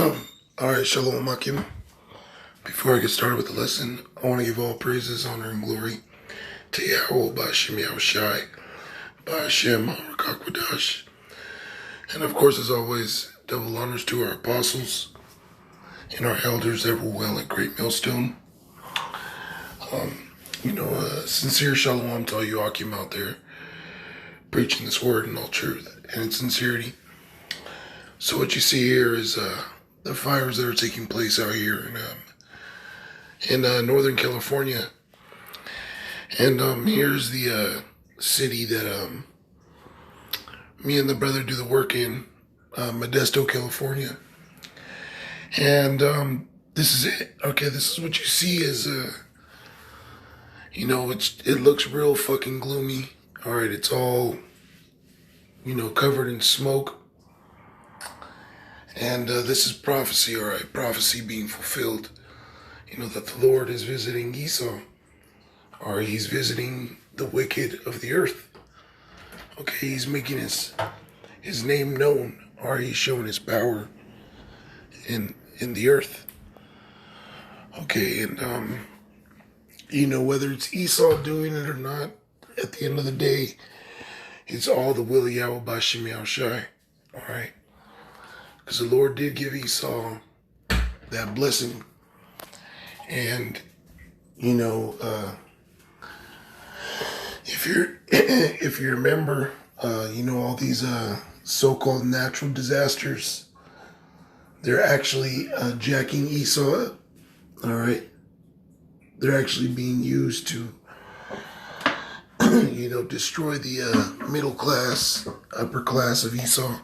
Alright, Shalom Akim. Before I get started with the lesson, I want to give all praises, honor, and glory to Yahawah, by Hashem Yahawashi, by Hashem Kwadash. And of course, as always, double honors to our apostles and our elders that rule well at Great Millstone. Sincere Shalom to all you Akim out there, preaching this word in all truth and in sincerity. So what you see here is the fires that are taking place out here in Northern California. And here's the city that me and the brother do the work in, Modesto, California. And this is it. Okay, this is what you see is, it looks real fucking gloomy. All right, it's all, covered in smoke. And this is prophecy, all right, prophecy being fulfilled. That the Lord is visiting Esau, or he's visiting the wicked of the earth. Okay, he's making his name known, or he's showing his power in the earth. Okay, and whether it's Esau doing it or not, at the end of the day, it's all the will of Yahawah by Hashem Yahawashi, all right? Because the Lord did give Esau that blessing. And, if you remember, all these so-called natural disasters, they're actually jacking Esau up, all right? They're actually being used to, destroy the middle class, upper class of Esau.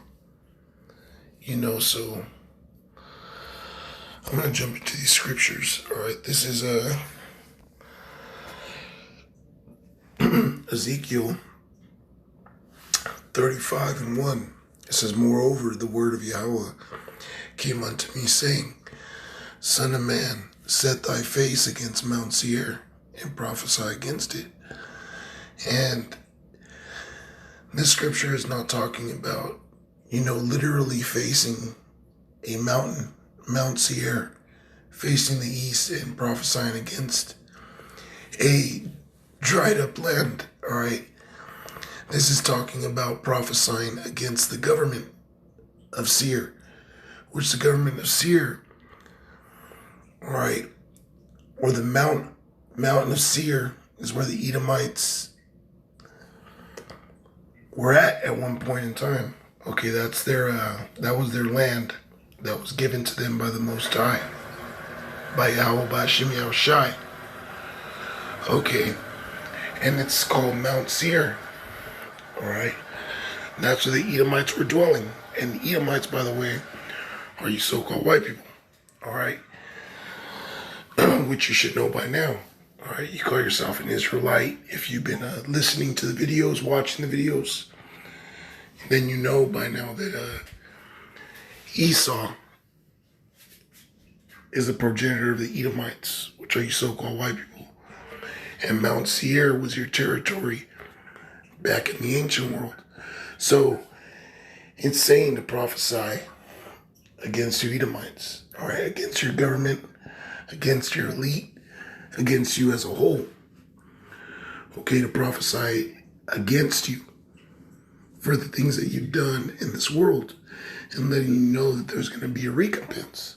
So I'm going to jump into these scriptures. All right, this is Ezekiel 35:1. It says, "Moreover, the word of Yahawah came unto me, saying, Son of man, set thy face against Mount Seir, and prophesy against it." And this scripture is not talking about, literally facing a mountain, Mount Seir, facing the east and prophesying against a dried up land, all right? This is talking about prophesying against the government of Seir, which the government of Seir, all right, or the mountain of Seir is where the Edomites were at one point in time. Okay, that's that was their land that was given to them by the Most High, by Yahawah, by Hashem Yahawashi. Okay, and it's called Mount Seir, all right? And that's where the Edomites were dwelling. And the Edomites, by the way, are you so-called white people, all right? Which you should know by now, all right? You call yourself an Israelite if you've been listening to the videos, watching the videos. Then you know by now that Esau is the progenitor of the Edomites, which are you so-called white people. And Mount Seir was your territory back in the ancient world. So it's saying to prophesy against your Edomites, all right, against your government, against your elite, against you as a whole. Okay, to prophesy against you for the things that you've done in this world, and letting you know that there's going to be a recompense.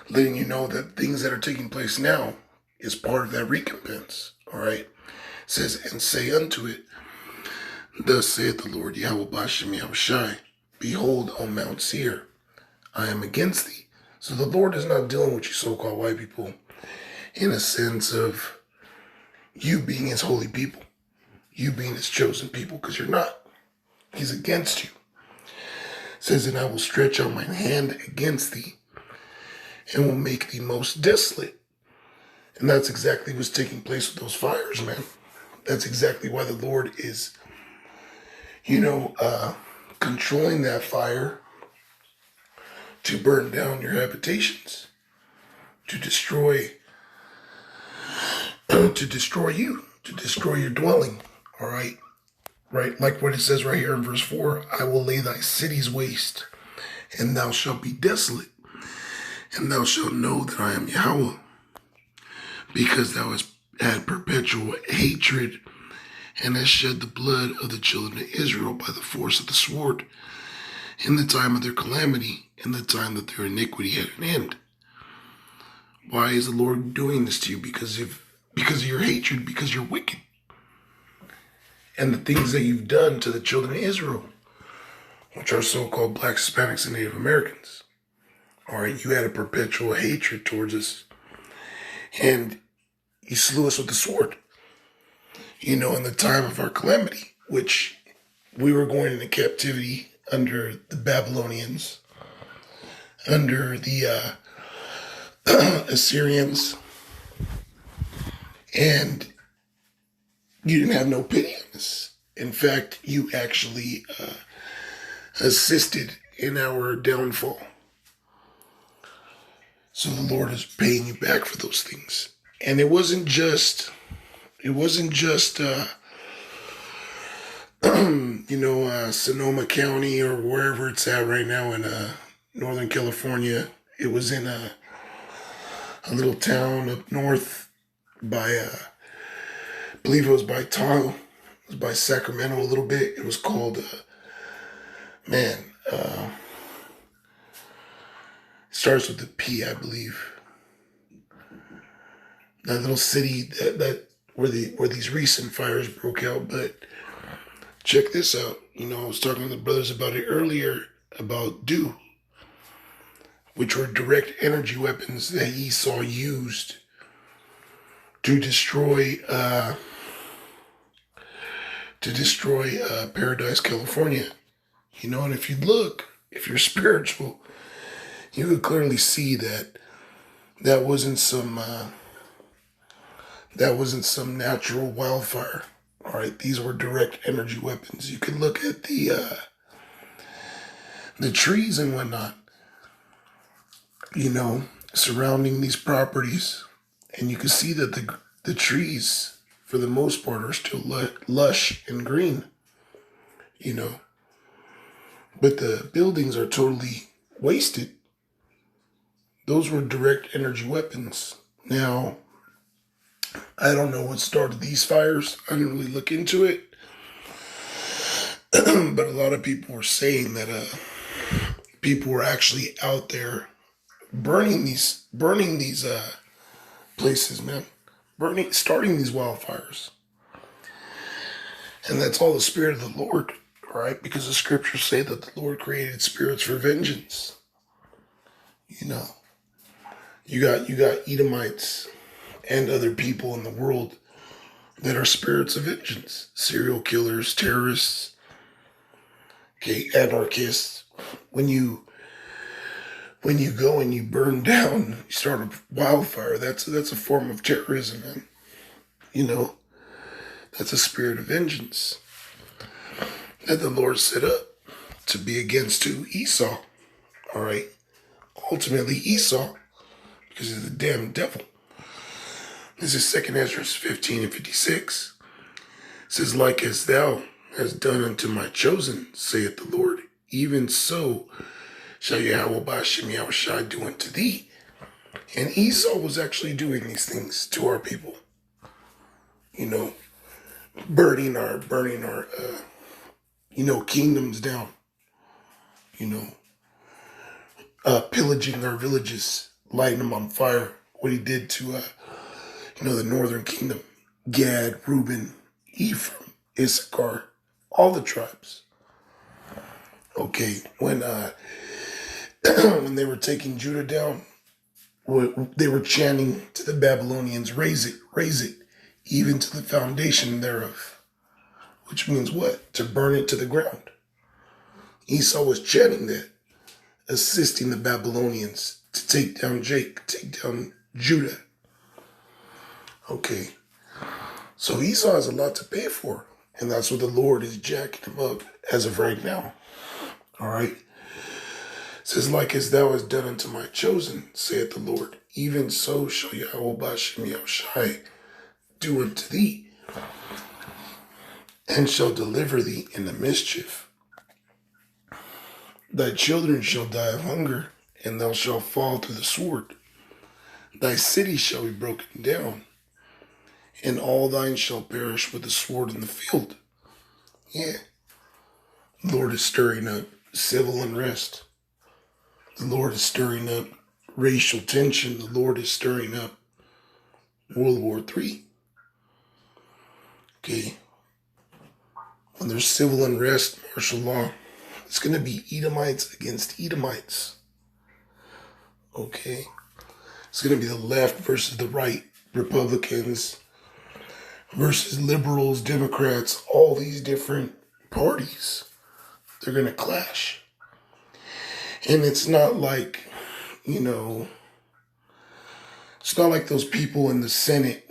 Letting you know that things that are taking place now is part of that recompense. All right. It says, "And say unto it, Thus saith the Lord Yahawah by Hashem Yahawashi, Behold, on Mount Seir, I am against thee." So the Lord is not dealing with you so-called white people in a sense of you being his holy people, you being his chosen people, because you're not. He's against you. It says, "And I will stretch out mine hand against thee, and will make thee most desolate." And that's exactly what's taking place with those fires, man. That's exactly why the Lord is, controlling that fire to burn down your habitations, to destroy you, to destroy your dwelling, all right? Right, like what it says right here in verse 4, "I will lay thy cities waste, and thou shalt be desolate, And thou shalt know that I am Yahawah, because thou hast had perpetual hatred, and hast shed the blood of the children of Israel by the force of the sword, in the time of their calamity, in the time that their iniquity had an end. Why is the Lord doing this to you? Because of your hatred, because you're wicked. And the things that you've done to the children of Israel, which are so-called blacks, Hispanics, and Native Americans. All right, you had a perpetual hatred towards us. And you slew us with the sword. In the time of our calamity, which we were going into captivity under the Babylonians, under the Assyrians, and you didn't have no pity on us. In fact, you actually assisted in our downfall. So the Lord is paying you back for those things. And it wasn't just Sonoma County or wherever it's at right now in Northern California. It was in a little town up north by, I believe it was by Tahoe. It was by Sacramento a little bit. It was called, it starts with the P, I believe. That little city that where these recent fires broke out. But check this out. I was talking to the brothers about it earlier about dew, which were direct energy weapons that Esau used to destroy Paradise, California. And if you look, if you're spiritual, you could clearly see that wasn't some natural wildfire. All right, these were direct energy weapons. You could look at the trees and whatnot, surrounding these properties, and you can see that the trees, for the most part, are still lush and green, but the buildings are totally wasted. Those were direct energy weapons. Now, I don't know what started these fires. I didn't really look into it. But a lot of people were saying that people were actually out there burning these places, man. Starting these wildfires. And that's all the Spirit of the Lord, right? Because the scriptures say that the Lord created spirits for vengeance. You got Edomites and other people in the world that are spirits of vengeance. Serial killers, terrorists, anarchists. When you go and you burn down, you start a wildfire, that's a form of terrorism, man. That's a spirit of vengeance that the Lord set up to be against Esau. All right. Ultimately Esau, because he's the damn devil. This is 2 Ezra 15 and 56. It says, like as thou hast done unto my chosen, saith the Lord, even so shall Yahawah Yahawashi do unto thee. And Esau was actually doing these things to our people. Burning our kingdoms down. Pillaging our villages, lighting them on fire. What he did to the northern kingdom, Gad, Reuben, Ephraim, Issachar, all the tribes. Okay, when they were taking Judah down, they were chanting to the Babylonians, raise it, even to the foundation thereof. Which means what? To burn it to the ground. Esau was chanting that, assisting the Babylonians to take down Judah. Okay, so Esau has a lot to pay for, and that's what the Lord is jacking him up as of right now. All right, it says, like as thou hast done unto my chosen, saith the Lord, even so shall Yahawah Yahawashi do unto thee, and shall deliver thee in the mischief. Thy children shall die of hunger, and thou shalt fall through the sword. Thy city shall be broken down, and all thine shall perish with the sword in the field. Yeah. The Lord is stirring up civil unrest. The Lord is stirring up racial tension. The Lord is stirring up World War III. Okay. When there's civil unrest, martial law, it's going to be Edomites against Edomites. Okay. It's going to be the left versus the right, Republicans versus liberals, Democrats, all these different parties. They're going to clash. And it's not like, it's not like those people in the Senate,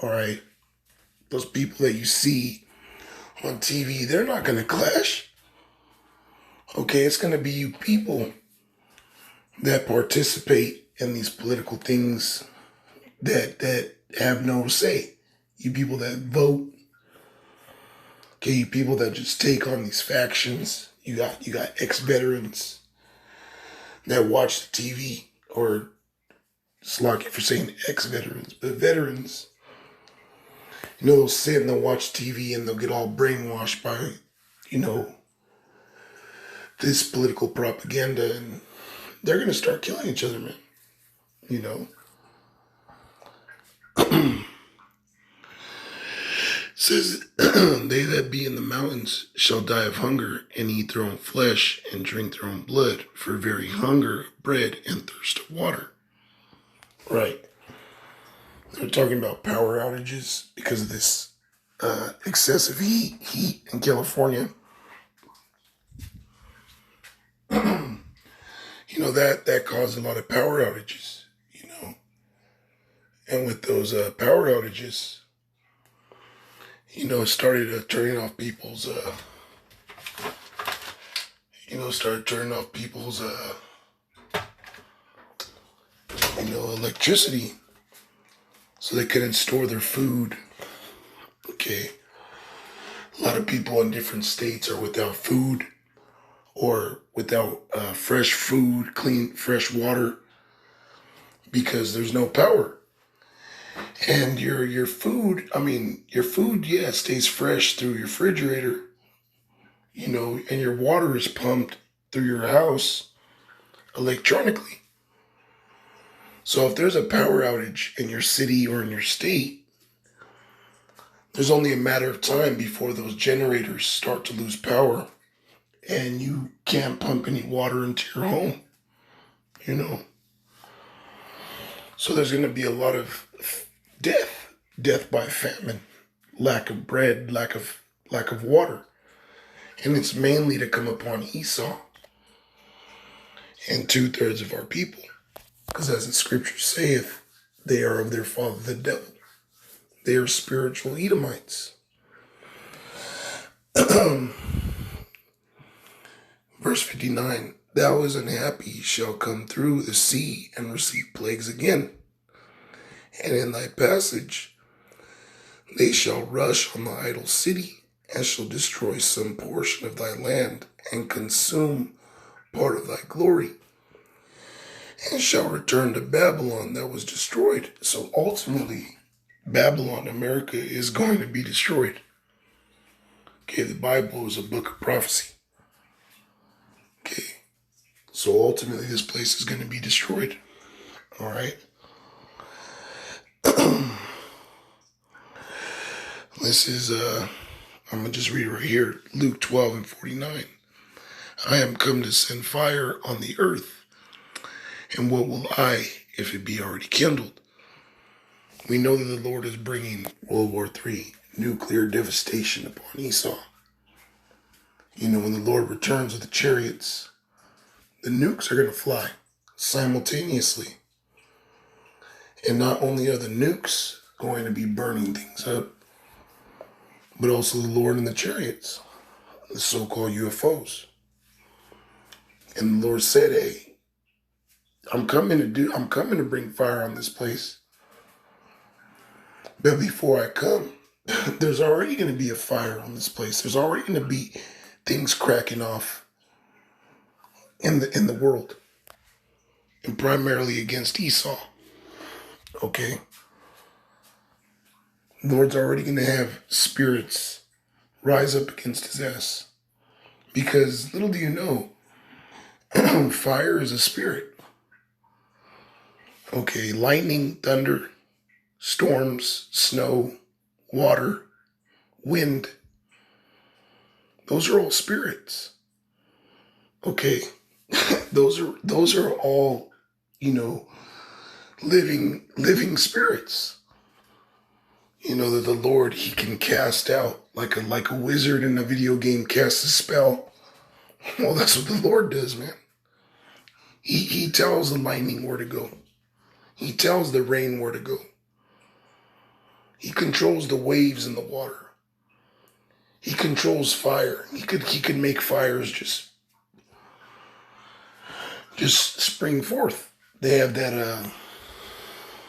all right? Those people that you see on TV, they're not going to clash. Okay, it's going to be you people that participate in these political things that have no say. You people that vote. Okay, you people that just take on these factions. You got ex-veterans that watch the TV, or it's lucky for saying ex-veterans, but veterans, they'll sit and they'll watch TV and they'll get all brainwashed by, this political propaganda, and they're going to start killing each other, man. It says, they that be in the mountains shall die of hunger, and eat their own flesh, and drink their own blood, for very hunger of bread and thirst of water. Right. They're talking about power outages because of this excessive heat in California. That caused a lot of power outages, And with those power outages, it started turning off people's, electricity, so they couldn't store their food. Okay. A lot of people in different states are without food, or without fresh food, clean, fresh water, because there's no power. And your food, yeah, stays fresh through your refrigerator, and your water is pumped through your house electronically. So if there's a power outage in your city or in your state, there's only a matter of time before those generators start to lose power, and you can't pump any water into your home, So there's going to be a lot of death by famine, lack of bread, lack of water. And it's mainly to come upon Esau and 2/3 of our people. Because as the scripture saith, they are of their father the devil. They are spiritual Edomites. Verse 59, thou as unhappy shall come through the sea and receive plagues again. And in thy passage they shall rush on the idol city, and shall destroy some portion of thy land, and consume part of thy glory, and shall return to Babylon that was destroyed. So ultimately, Babylon, America, is going to be destroyed. Okay, the Bible is a book of prophecy. Okay, so ultimately this place is going to be destroyed. All right. This is, I'm going to just read it right here, Luke 12:49. I am come to send fire on the earth, and what will I, if it be already kindled? We know that the Lord is bringing World War III, nuclear devastation upon Esau. When the Lord returns with the chariots, the nukes are going to fly simultaneously. And not only are the nukes going to be burning things up, but also the Lord and the chariots, the so-called UFOs. And the Lord said, hey, I'm coming to bring fire on this place. But before I come, there's already going to be a fire on this place. There's already going to be things cracking off in the world. and primarily against Esau. Okay? The Lord's already going to have spirits rise up against his ass. Because little do you know, fire is a spirit. Okay, lightning, thunder, storms, snow, water, wind, those are all spirits. Okay, those are all, living spirits. That the Lord, he can cast out like a wizard in a video game casts a spell. Well, that's what the Lord does, man. He tells the lightning where to go. He tells the rain where to go. He controls the waves in the water. He controls fire. He could make fires just spring forth. They have that